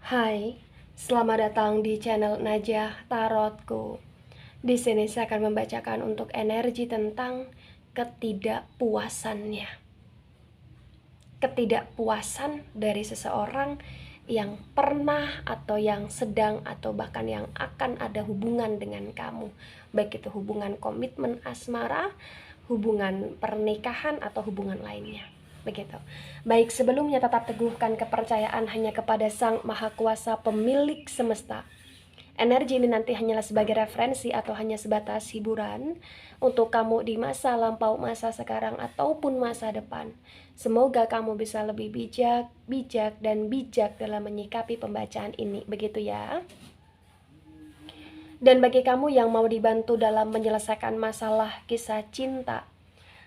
Hai, selamat datang di channel Najah Tarotku. Di sini saya akan membacakan untuk energi tentang ketidakpuasannya. Ketidakpuasan dari seseorang yang pernah atau yang sedang atau bahkan yang akan ada hubungan dengan kamu. Baik itu hubungan komitmen asmara, hubungan pernikahan atau hubungan lainnya. Begitu. Baik, sebelumnya tetap teguhkan kepercayaan hanya kepada Sang Maha Kuasa pemilik semesta. Energi ini nanti hanyalah sebagai referensi atau hanya sebatas hiburan untuk kamu di masa lampau, masa sekarang, ataupun masa depan. Semoga kamu bisa lebih bijak dalam menyikapi pembacaan ini. Begitu ya. Dan bagi kamu yang mau dibantu dalam menyelesaikan masalah kisah cinta,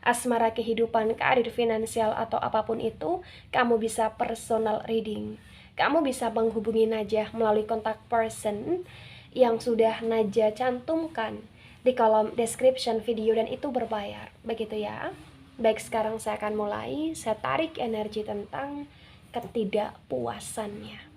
asmara, kehidupan, karir, finansial, atau apapun itu, kamu bisa personal reading. Kamu bisa menghubungi Najah melalui kontak person yang sudah Najah cantumkan di kolom description video dan itu berbayar. Begitu ya. Baik, sekarang saya akan mulai. Saya tarik energi tentang ketidakpuasannya.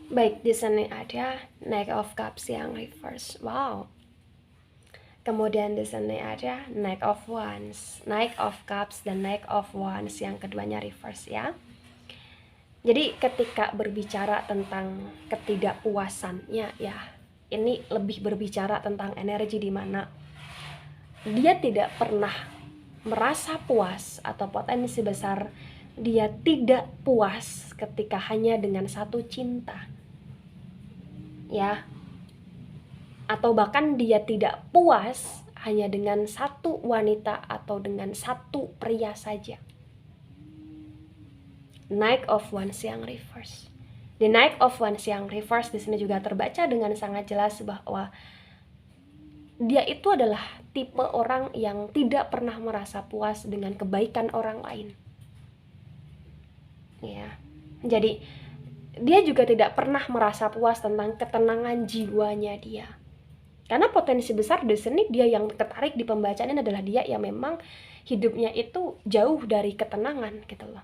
Baik, di sini ada Knight of Cups yang reverse. Wow. Kemudian di sini ada Knight of Wands, Knight of Cups dan Knight of Wands yang keduanya reverse ya. Jadi ketika berbicara tentang ketidakpuasannya ya, ini lebih berbicara tentang energi di mana dia tidak pernah merasa puas atau potensi besar dia tidak puas ketika hanya dengan satu cinta. Ya, atau bahkan dia tidak puas hanya dengan satu wanita atau dengan satu pria saja. Knight of Wands yang reverse. The Knight of Wands yang reverse di sini juga terbaca dengan sangat jelas bahwa dia itu adalah tipe orang yang tidak pernah merasa puas dengan kebaikan orang lain. Ya. Jadi dia juga tidak pernah merasa puas tentang ketenangan jiwanya dia. Karena potensi besar di sini dia yang tertarik di pembacaan ini adalah dia yang memang hidupnya itu jauh dari ketenangan gitu loh.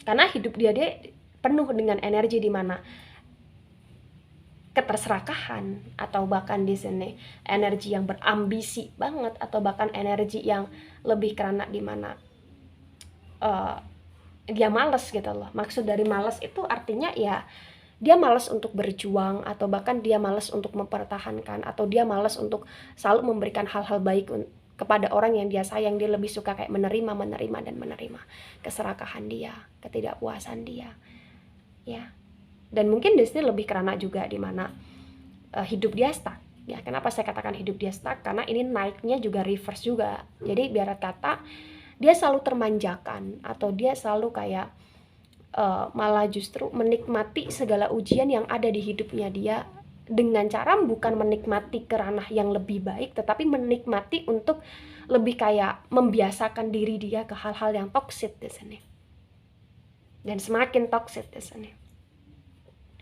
Karena hidup dia penuh dengan energi di mana keterserakahan atau bahkan di sini energi yang berambisi banget atau bahkan energi yang lebih karena di mana dia malas gitu loh. Maksud dari malas itu artinya ya dia malas untuk berjuang atau bahkan dia malas untuk mempertahankan atau dia malas untuk selalu memberikan hal-hal baik kepada orang yang dia sayang. Dia lebih suka kayak menerima dan menerima keserakahan dia, ketidakpuasan dia. Ya. Dan mungkin di sini lebih karena juga di mana hidup dia stuck. Ya, kenapa saya katakan hidup dia stuck? Karena ini naiknya juga reverse juga. Jadi biar kata dia selalu termanjakan atau dia selalu kayak malah justru menikmati segala ujian yang ada di hidupnya dia dengan cara bukan menikmati ke ranah yang lebih baik, tetapi menikmati untuk lebih kayak membiasakan diri dia ke hal-hal yang toksik di sini. Dan semakin toksik di sini.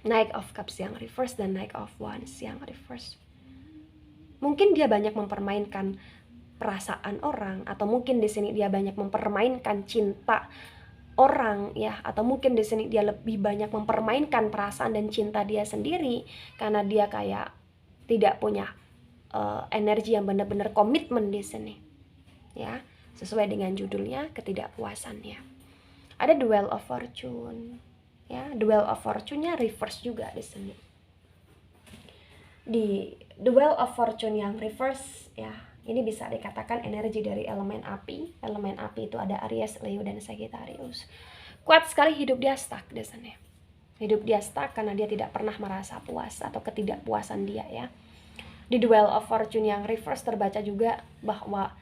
Knight of Cups yang reverse dan Knight of Wands yang reverse. Mungkin dia banyak mempermainkan perasaan orang atau mungkin di sini dia banyak mempermainkan cinta orang ya, atau mungkin di sini dia lebih banyak mempermainkan perasaan dan cinta dia sendiri karena dia kayak tidak punya energi yang benar-benar komitmen di sini ya, sesuai dengan judulnya ketidakpuasannya. Ada Duel of Fortune ya, Duel of Fortune-nya reverse juga di sini. Di Duel of Fortune yang reverse ya, ini bisa dikatakan energi dari elemen api. Elemen api itu ada Aries, Leo, dan Sagittarius. Kuat sekali hidup dia stuck di sana. Hidup dia stuck karena dia tidak pernah merasa puas atau ketidakpuasan dia ya. Di Duel of Fortune yang reverse terbaca juga bahwa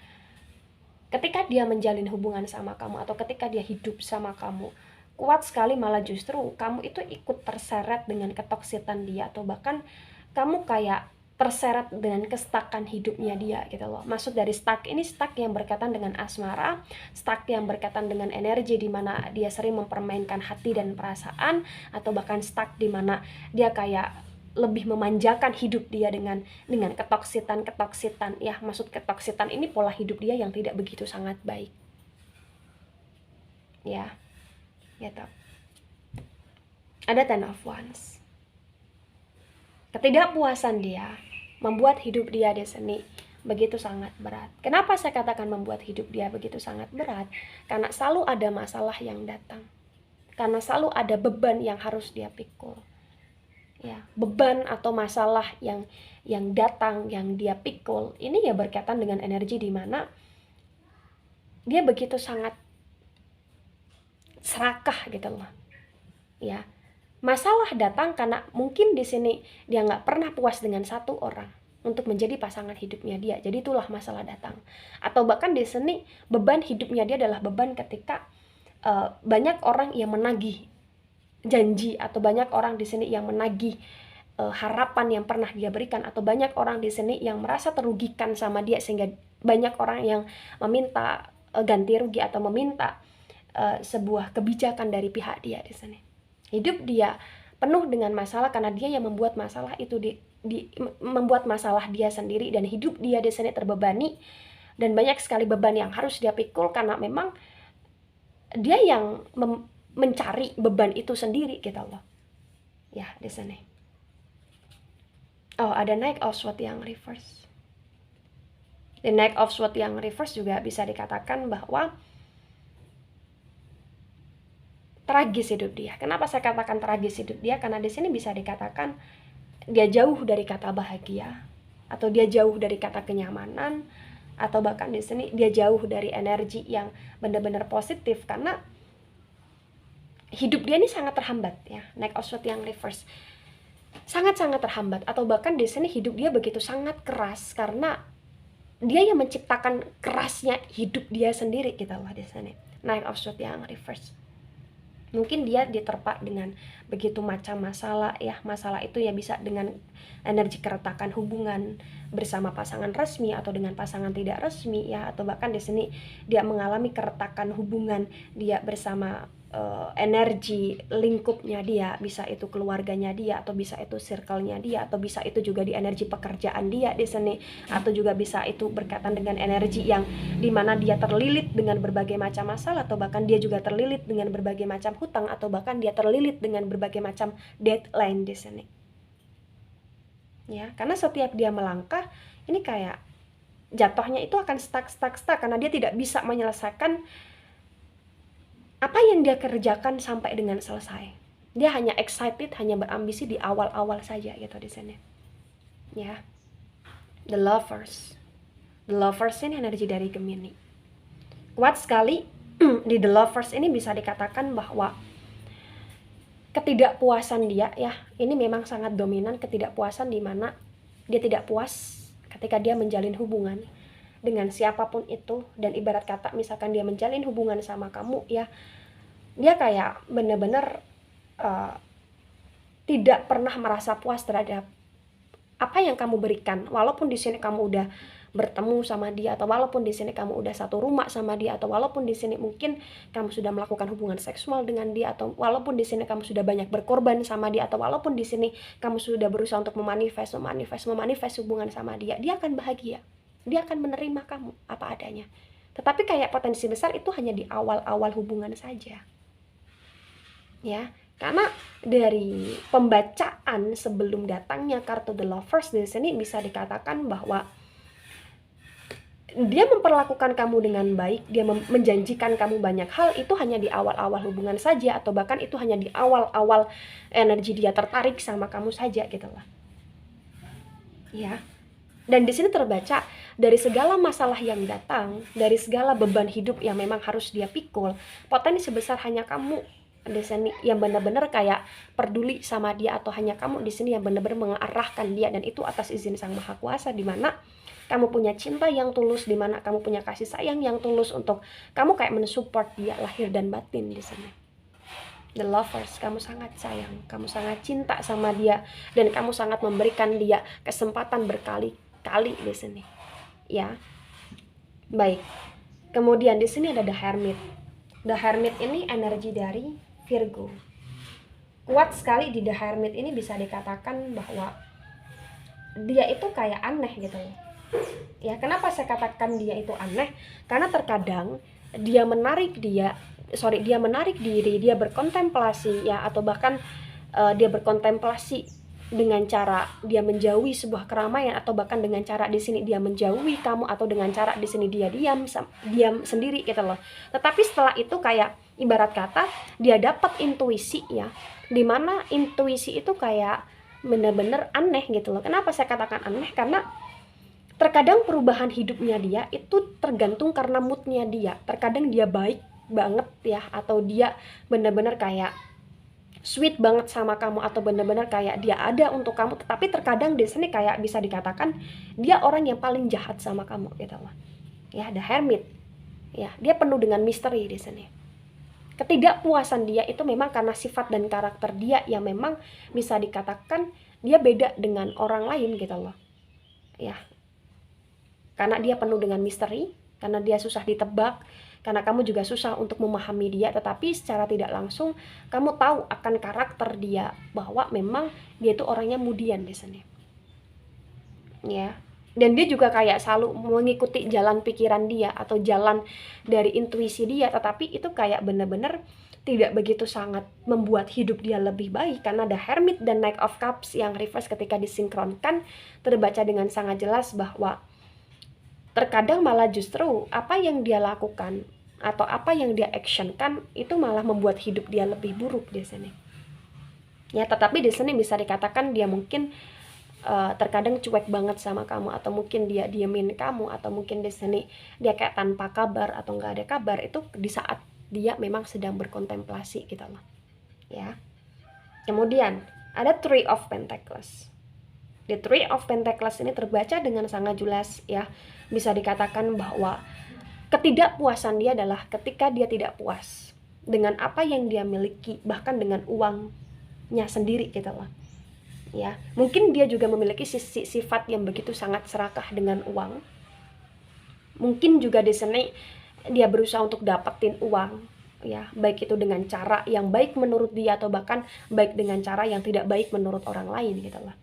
ketika dia menjalin hubungan sama kamu atau ketika dia hidup sama kamu, kuat sekali malah justru kamu itu ikut terseret dengan ketoksitan dia atau bahkan kamu kayak terseret dengan kestakan hidupnya dia gitu loh. Maksud dari stuck ini stuck yang berkaitan dengan asmara, stuck yang berkaitan dengan energi di mana dia sering mempermainkan hati dan perasaan, atau bahkan stuck di mana dia kayak lebih memanjakan hidup dia dengan ketoksitan ya. Maksud ketoksitan ini pola hidup dia yang tidak begitu sangat baik. Ya. Gitu. Ada Ten of Wands. Ketidakpuasan dia membuat hidup dia di sini begitu sangat berat. Kenapa saya katakan membuat hidup dia begitu sangat berat? Karena selalu ada masalah yang datang. Karena selalu ada beban yang harus dia pikul. Ya, beban atau masalah yang datang, yang dia pikul, ini ya berkaitan dengan energi di mana dia begitu sangat serakah gitu loh. Ya. Masalah datang karena mungkin di sini dia nggak pernah puas dengan satu orang untuk menjadi pasangan hidupnya dia. Jadi itulah masalah datang. Atau bahkan di sini beban hidupnya dia adalah beban ketika banyak orang yang menagih janji, atau banyak orang di sini yang menagih harapan yang pernah dia berikan, atau banyak orang di sini yang merasa terugikan sama dia sehingga banyak orang yang meminta ganti rugi atau meminta sebuah kebijakan dari pihak dia di sini. Hidup dia penuh dengan masalah karena dia yang membuat masalah itu membuat masalah dia sendiri, dan hidup dia di sini terbebani dan banyak sekali beban yang harus dia pikul karena memang dia yang mencari beban itu sendiri gitu loh. Ya, di sini. Oh, ada Knight of Swords yang reverse. The Knight of Swords yang reverse juga bisa dikatakan bahwa tragis hidup dia. Kenapa saya katakan tragis hidup dia? Karena di sini bisa dikatakan dia jauh dari kata bahagia, atau dia jauh dari kata kenyamanan, atau bahkan di sini dia jauh dari energi yang benar-benar positif karena hidup dia ini sangat terhambat ya. Knight of Swords yang reverse sangat-sangat terhambat, atau bahkan di sini hidup dia begitu sangat keras karena dia yang menciptakan kerasnya hidup dia sendiri gitu loh di sini. Knight of Swords yang reverse. Mungkin dia diterpa dengan begitu macam masalah ya. Masalah itu ya bisa dengan energi keretakan hubungan bersama pasangan resmi atau dengan pasangan tidak resmi ya, atau bahkan di sini dia mengalami keretakan hubungan dia bersama energi lingkupnya dia, bisa itu keluarganya dia, atau bisa itu circle-nya dia, atau bisa itu juga di energi pekerjaan dia di sini, atau juga bisa itu berkaitan dengan energi yang dimana dia terlilit dengan berbagai macam masalah, atau bahkan dia juga terlilit dengan berbagai macam hutang, atau bahkan dia terlilit dengan berbagai macam deadline di sini. Ya, karena setiap dia melangkah ini kayak jatuhnya itu akan stuck karena dia tidak bisa menyelesaikan apa yang dia kerjakan sampai dengan selesai. Dia hanya excited, hanya berambisi di awal-awal saja gitu di sini. Ya. The Lovers. The Lovers ini energi dari Gemini. Kuat sekali di The Lovers ini bisa dikatakan bahwa ketidakpuasan dia ya, ini memang sangat dominan, ketidakpuasan di mana dia tidak puas ketika dia menjalin hubungan dengan siapapun itu, dan ibarat kata misalkan dia menjalin hubungan sama kamu ya, dia kayak bener-bener tidak pernah merasa puas terhadap apa yang kamu berikan, walaupun di sini kamu udah bertemu sama dia, atau walaupun di sini kamu udah satu rumah sama dia, atau walaupun di sini mungkin kamu sudah melakukan hubungan seksual dengan dia, atau walaupun di sini kamu sudah banyak berkorban sama dia, atau walaupun di sini kamu sudah berusaha untuk memanifest hubungan sama dia, dia akan bahagia. Dia akan menerima kamu apa adanya. Tetapi kayak potensi besar itu hanya di awal-awal hubungan saja. Ya, karena dari pembacaan sebelum datangnya kartu The Lovers di sini bisa dikatakan bahwa dia memperlakukan kamu dengan baik, dia menjanjikan kamu banyak hal, itu hanya di awal-awal hubungan saja, atau bahkan itu hanya di awal-awal energi dia tertarik sama kamu saja gitu lah. Ya. Dan di sini terbaca dari segala masalah yang datang, dari segala beban hidup yang memang harus dia pikul, potensi sebesar hanya kamu di sini yang benar-benar kayak peduli sama dia, atau hanya kamu di sini yang benar-benar mengarahkan dia, dan itu atas izin Sang Maha Kuasa, di mana kamu punya cinta yang tulus, di mana kamu punya kasih sayang yang tulus untuk kamu kayak mensupport dia lahir dan batin di sini. The lovers, kamu sangat sayang, kamu sangat cinta sama dia, dan kamu sangat memberikan dia kesempatan berkali-kali di sini. Ya, baik. Kemudian di sini ada The Hermit. The Hermit ini energi dari Virgo. Kuat sekali di The Hermit ini, bisa dikatakan bahwa dia itu kayak aneh gitu loh. Ya, kenapa saya katakan dia itu aneh? Karena terkadang dia menarik diri, dia berkontemplasi ya, atau bahkan dia berkontemplasi dengan cara dia menjauhi sebuah keramaian, atau bahkan dengan cara di sini dia menjauhi kamu, atau dengan cara di sini dia diam sendiri gitu loh. Tetapi setelah itu kayak ibarat kata dia dapat intuisi ya, dimana intuisi itu kayak bener-bener aneh gitu loh. Kenapa saya katakan aneh? Karena terkadang perubahan hidupnya dia itu tergantung karena moodnya dia. Terkadang dia baik banget ya, atau dia bener-bener kayak sweet banget sama kamu, atau bener-bener kayak dia ada untuk kamu. Tetapi terkadang di sini kayak bisa dikatakan dia orang yang paling jahat sama kamu gitu loh. Ya, The Hermit. Ya, dia penuh dengan misteri di sini. Ketidakpuasan dia itu memang karena sifat dan karakter dia yang memang bisa dikatakan dia beda dengan orang lain gitu loh. Ya, karena dia penuh dengan misteri, karena dia susah ditebak, karena kamu juga susah untuk memahami dia, tetapi secara tidak langsung kamu tahu akan karakter dia bahwa memang dia itu orangnya mudian di sini. Ya. Dan dia juga kayak selalu mengikuti jalan pikiran dia atau jalan dari intuisi dia, tetapi itu kayak bener-bener tidak begitu sangat membuat hidup dia lebih baik, karena ada Hermit dan Knight of Cups yang reverse ketika disinkronkan terbaca dengan sangat jelas bahwa terkadang malah justru apa yang dia lakukan atau apa yang dia actionkan itu malah membuat hidup dia lebih buruk di sini. Ya, tetapi di sini bisa dikatakan dia mungkin terkadang cuek banget sama kamu, atau mungkin dia diemin kamu, atau mungkin di sini dia kayak tanpa kabar atau nggak ada kabar, itu di saat dia memang sedang berkontemplasi gitu loh. Ya. Kemudian ada Three of Pentacles. The Three of Pentacles ini terbaca dengan sangat jelas ya. Bisa dikatakan bahwa ketidakpuasan dia adalah ketika dia tidak puas dengan apa yang dia miliki, bahkan dengan uangnya sendiri gitu loh. Ya, mungkin dia juga memiliki sifat yang begitu sangat serakah dengan uang. Mungkin juga di sini dia berusaha untuk dapetin uang, ya, baik itu dengan cara yang baik menurut dia atau bahkan baik dengan cara yang tidak baik menurut orang lain gitu lah.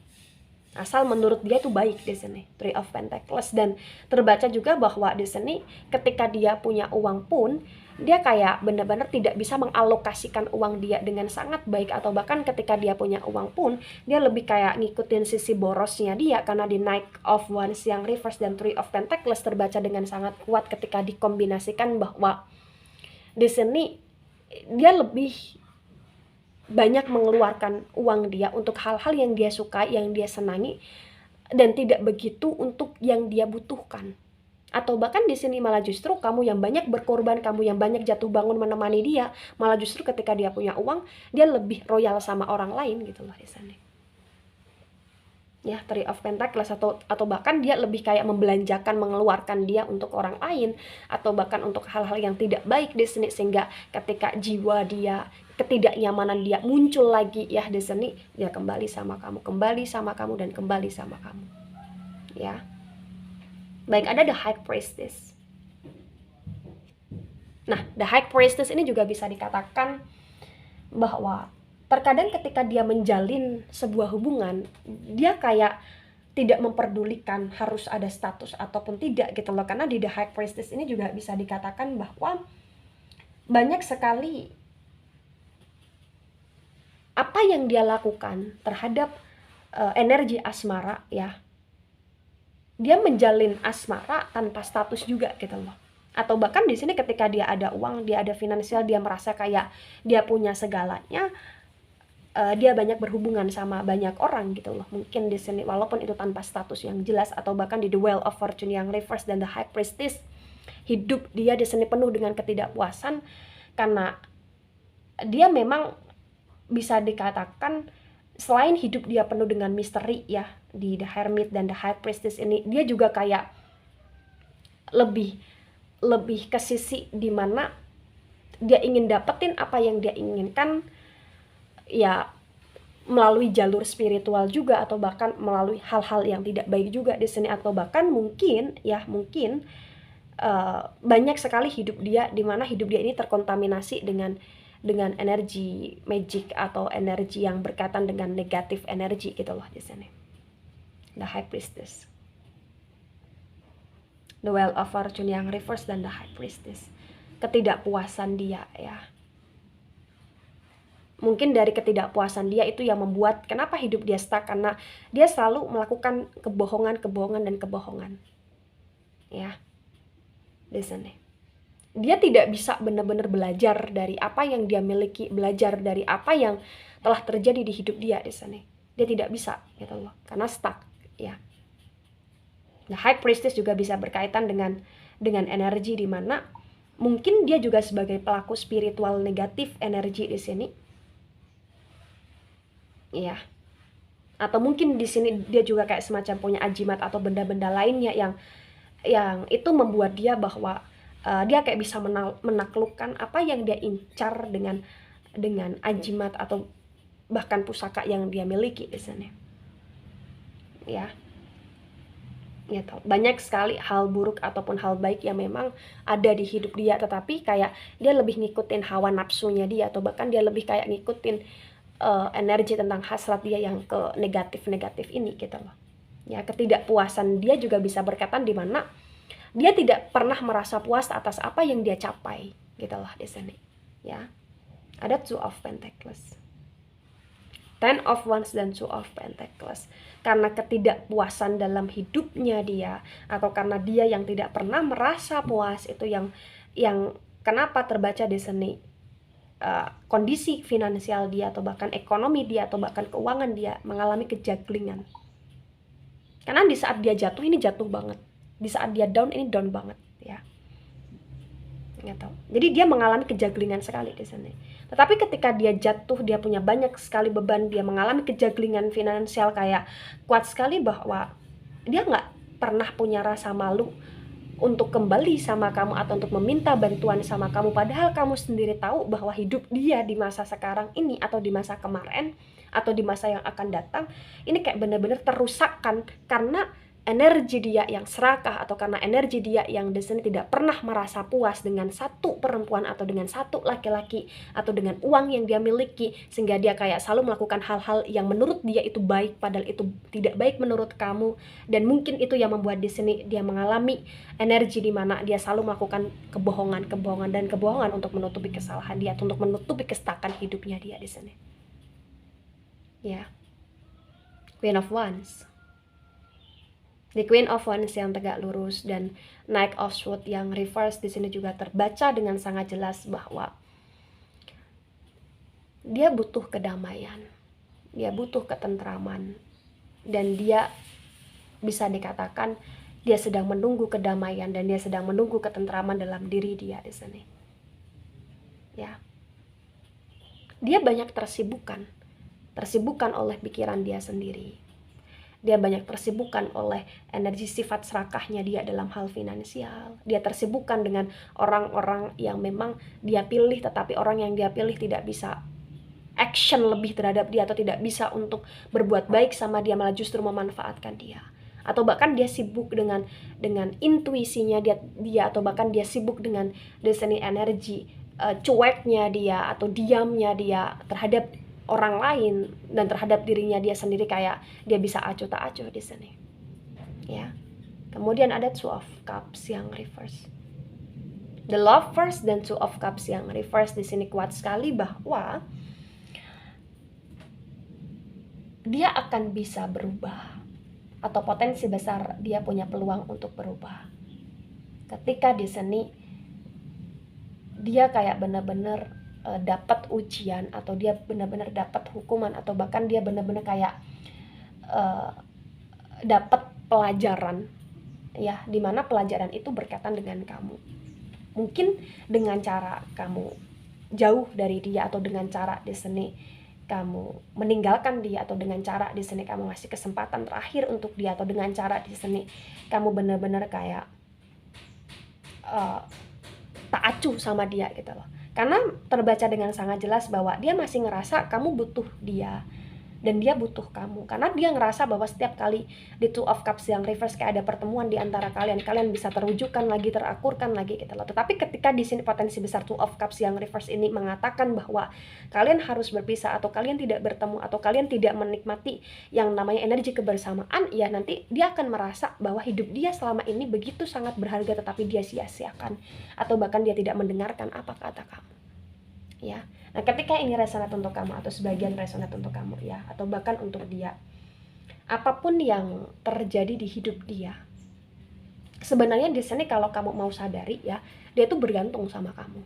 Asal menurut dia tuh baik di sini, Three of Pentacles. Dan terbaca juga bahwa di sini ketika dia punya uang pun dia kayak benar-benar tidak bisa mengalokasikan uang dia dengan sangat baik, atau bahkan ketika dia punya uang pun dia lebih kayak ngikutin sisi borosnya dia, karena di Knight of Wands yang reverse dan Three of Pentacles terbaca dengan sangat kuat ketika dikombinasikan bahwa di sini dia lebih banyak mengeluarkan uang dia untuk hal-hal yang dia suka, yang dia senangi, dan tidak begitu untuk yang dia butuhkan. Atau bahkan di sini malah justru kamu yang banyak berkorban, kamu yang banyak jatuh bangun menemani dia, malah justru ketika dia punya uang, dia lebih royal sama orang lain gitu loh di sini. Ya, Three of Pentacles, atau bahkan dia lebih kayak membelanjakan, mengeluarkan dia untuk orang lain, atau bahkan untuk hal-hal yang tidak baik di sini, sehingga ketika jiwa dia, ketidaknyamanan dia muncul lagi ya di sini, dia kembali sama kamu, dan kembali sama kamu. Ya. Baik, ada The High Priestess. Nah, The High Priestess ini juga bisa dikatakan bahwa terkadang ketika dia menjalin sebuah hubungan, dia kayak tidak memperdulikan harus ada status ataupun tidak gitu loh. Karena di The High Priestess ini juga bisa dikatakan bahwa banyak sekali apa yang dia lakukan terhadap energi asmara ya. Dia menjalin asmara tanpa status juga gitu loh. Atau bahkan di sini ketika dia ada uang, dia ada finansial, dia merasa kayak dia punya segalanya, dia banyak berhubungan sama banyak orang gitu loh. Mungkin di sini walaupun itu tanpa status yang jelas, atau bahkan di The Wheel of Fortune yang reverse dan The High Priestess, hidup dia di sini penuh dengan ketidakpuasan karena dia memang bisa dikatakan selain hidup dia penuh dengan misteri ya, di The Hermit dan The High Priestess ini, dia juga kayak lebih ke sisi dimana dia ingin dapetin apa yang dia inginkan ya melalui jalur spiritual juga, atau bahkan melalui hal-hal yang tidak baik juga di sini, atau bahkan mungkin banyak sekali hidup dia di mana hidup dia ini terkontaminasi dengan energi magic atau energi yang berkaitan dengan negatif energi gitu loh di sini. The High Priestess, The Wheel of Fortune yang reverse, dan The High Priestess. Ketidakpuasan dia ya. Mungkin dari ketidakpuasan dia itu yang membuat kenapa hidup dia stuck, karena dia selalu melakukan kebohongan dan kebohongan. Ya. Di sini. Dia tidak bisa benar-benar belajar dari apa yang dia miliki, belajar dari apa yang telah terjadi di hidup dia di sini. Dia tidak bisa gitu loh, karena stuck ya. Nah, High Priestess juga bisa berkaitan dengan energi di mana mungkin dia juga sebagai pelaku spiritual negatif energi di sini. Iya. Atau mungkin di sini dia juga kayak semacam punya ajimat atau benda-benda lainnya yang itu membuat dia bahwa dia kayak bisa menaklukkan apa yang dia incar dengan ajimat atau bahkan pusaka yang dia miliki di sini. Ya. Gitu. Banyak sekali hal buruk ataupun hal baik yang memang ada di hidup dia, tetapi kayak dia lebih ngikutin hawa nafsunya dia, atau bahkan dia lebih kayak ngikutin energi tentang hasrat dia yang ke negatif ini gitu loh. Ya, ketidakpuasan dia juga bisa berkaitan di mana dia tidak pernah merasa puas atas apa yang dia capai gitu loh di sini. Ya. Ada Two of Pentacles, Ten of Wands dan Two of Pentacles. Karena ketidakpuasan dalam hidupnya dia, atau karena dia yang tidak pernah merasa puas, itu yang kenapa terbaca di sini kondisi finansial dia, atau bahkan ekonomi dia, atau bahkan keuangan dia mengalami kejaglingan. Karena di saat dia jatuh ini jatuh banget, di saat dia down ini down banget ya. Gitu. Jadi dia mengalami kejaglingan sekali di sini. Tetapi ketika dia jatuh, dia punya banyak sekali beban, dia mengalami kejaglingan finansial kayak kuat sekali bahwa dia nggak pernah punya rasa malu untuk kembali sama kamu atau untuk meminta bantuan sama kamu, padahal kamu sendiri tahu bahwa hidup dia di masa sekarang ini atau di masa kemarin atau di masa yang akan datang ini kayak benar-benar terusakkan karena energi dia yang serakah, atau karena energi dia yang di sini tidak pernah merasa puas dengan satu perempuan atau dengan satu laki-laki atau dengan uang yang dia miliki, sehingga dia kayak selalu melakukan hal-hal yang menurut dia itu baik padahal itu tidak baik menurut kamu. Dan mungkin itu yang membuat di sini dia mengalami energi di mana dia selalu melakukan kebohongan untuk menutupi kesalahan dia, untuk menutupi kestakan hidupnya dia di sini. Ya. Queen of Wands. The Queen of Wands yang tegak lurus dan Knight of Swords yang reverse di sini juga terbaca dengan sangat jelas bahwa dia butuh kedamaian, dia butuh ketentraman, dan dia bisa dikatakan dia sedang menunggu kedamaian dan dia sedang menunggu ketentraman dalam diri dia di sini. Ya, dia banyak tersibukkan oleh pikiran dia sendiri. Dia banyak tersibukkan oleh energi sifat serakahnya dia dalam hal finansial. Dia tersibukkan dengan orang-orang yang memang dia pilih, tetapi orang yang dia pilih tidak bisa action lebih terhadap dia, atau tidak bisa untuk berbuat baik sama dia, malah justru memanfaatkan dia. Atau bahkan dia sibuk dengan intuisinya dia, atau bahkan dia sibuk dengan seni energi cueknya dia atau diamnya dia terhadap orang lain dan terhadap dirinya dia sendiri, kayak dia bisa acuh tak acuh di sini. Ya. Kemudian ada Two of Cups yang reverse. The Lovers dan Two of Cups yang reverse di sini kuat sekali bahwa dia akan bisa berubah, atau potensi besar dia punya peluang untuk berubah. Ketika di sini dia kayak benar-benar dapat ujian, atau dia benar-benar dapat hukuman, atau bahkan dia benar-benar kayak dapat pelajaran ya, dimana pelajaran itu berkaitan dengan kamu. Mungkin dengan cara kamu jauh dari dia, atau dengan cara di sini kamu meninggalkan dia, atau dengan cara di sini kamu ngasih kesempatan terakhir untuk dia, atau dengan cara di sini kamu benar-benar kayak tak acuh sama dia gitu loh. Karena terbaca dengan sangat jelas bahwa dia masih ngerasa kamu butuh dia dan dia butuh kamu, karena dia ngerasa bahwa setiap kali di Two of Cups yang reverse kayak ada pertemuan di antara kalian bisa terwujudkan lagi, terakurkan lagi gitu loh. Tetapi ketika di sini potensi besar Two of Cups yang reverse ini mengatakan bahwa kalian harus berpisah atau kalian tidak bertemu atau kalian tidak menikmati yang namanya energi kebersamaan, ya nanti dia akan merasa bahwa hidup dia selama ini begitu sangat berharga tetapi dia sia-siakan atau bahkan dia tidak mendengarkan apa kata kamu. Ya. Nah, ketika ini resonate untuk kamu atau sebagian resonate untuk kamu ya, atau bahkan untuk dia, apapun yang terjadi di hidup dia, sebenarnya di sini kalau kamu mau sadari ya, dia itu bergantung sama kamu.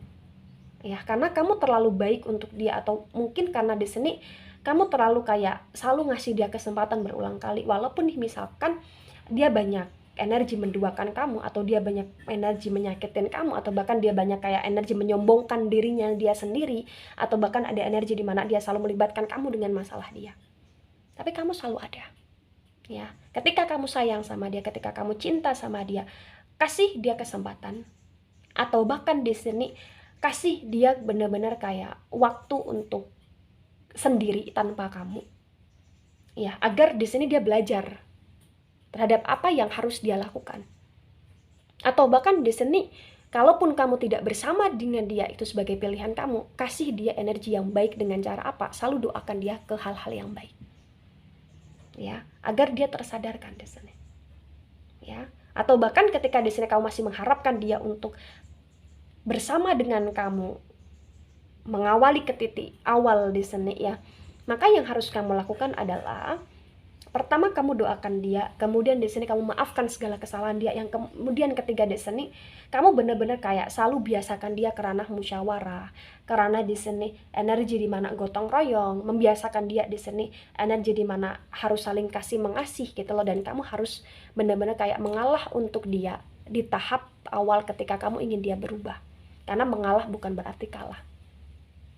Ya, karena kamu terlalu baik untuk dia, atau mungkin karena di sini kamu terlalu kayak selalu ngasih dia kesempatan berulang kali, walaupun misalkan dia banyak energi menduakan kamu, atau dia banyak energi menyakitin kamu, atau bahkan dia banyak kayak energi menyombongkan dirinya dia sendiri, atau bahkan ada energi di mana dia selalu melibatkan kamu dengan masalah dia. Tapi kamu selalu ada. Ya, ketika kamu sayang sama dia, ketika kamu cinta sama dia, kasih dia kesempatan, atau bahkan di sini kasih dia benar-benar kayak waktu untuk sendiri tanpa kamu. Ya, agar di sini dia belajar terhadap apa yang harus dia lakukan. Atau bahkan di sini, kalaupun kamu tidak bersama dengan dia itu sebagai pilihan kamu, kasih dia energi yang baik dengan cara apa? Selalu doakan dia ke hal-hal yang baik. Ya, agar dia tersadarkan di sini. Ya, atau bahkan ketika di sini kamu masih mengharapkan dia untuk bersama dengan kamu, mengawali ke titik awal di sini ya, maka yang harus kamu lakukan adalah pertama kamu doakan dia, kemudian di sini kamu maafkan segala kesalahan dia, yang kemudian ketiga di sini kamu benar-benar kayak selalu biasakan dia kerana musyawarah, karena di sini energi di mana gotong royong, membiasakan dia di sini energi di mana harus saling kasih mengasih gitu loh, dan kamu harus benar-benar kayak mengalah untuk dia di tahap awal ketika kamu ingin dia berubah, karena mengalah bukan berarti kalah.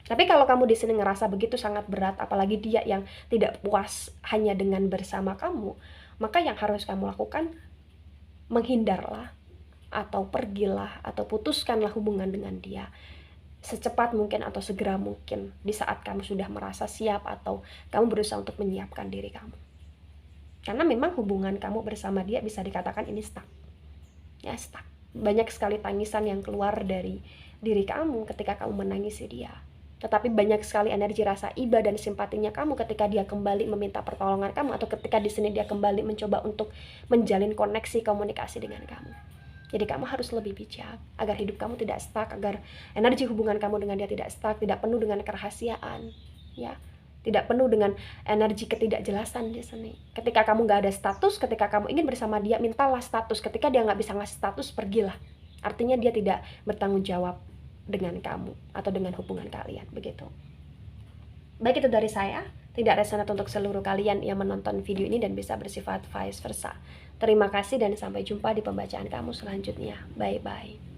Tapi kalau kamu di sini ngerasa begitu sangat berat, apalagi dia yang tidak puas hanya dengan bersama kamu, maka yang harus kamu lakukan, menghindarlah, atau pergilah, atau putuskanlah hubungan dengan dia secepat mungkin atau segera mungkin di saat kamu sudah merasa siap atau kamu berusaha untuk menyiapkan diri kamu. Karena memang hubungan kamu bersama dia bisa dikatakan ini stuck. Ya, stuck. Banyak sekali tangisan yang keluar dari diri kamu ketika kamu menangisi dia. Tetapi banyak sekali energi rasa iba dan simpatinya kamu ketika dia kembali meminta pertolongan kamu, atau ketika di sini dia kembali mencoba untuk menjalin koneksi komunikasi dengan kamu. Jadi kamu harus lebih bijak agar hidup kamu tidak stuck, agar energi hubungan kamu dengan dia tidak stuck, tidak penuh dengan kerahasiaan, ya, tidak penuh dengan energi ketidakjelasan di sini. Ketika kamu gak ada status, ketika kamu ingin bersama dia, mintalah status. Ketika dia gak bisa ngasih status, pergilah. Artinya dia tidak bertanggung jawab dengan kamu atau dengan hubungan kalian, begitu. Baik, itu dari saya. Tidak resonate untuk seluruh kalian yang menonton video ini dan bisa bersifat vice versa. Terima kasih dan sampai jumpa di pembacaan kamu selanjutnya. Bye bye.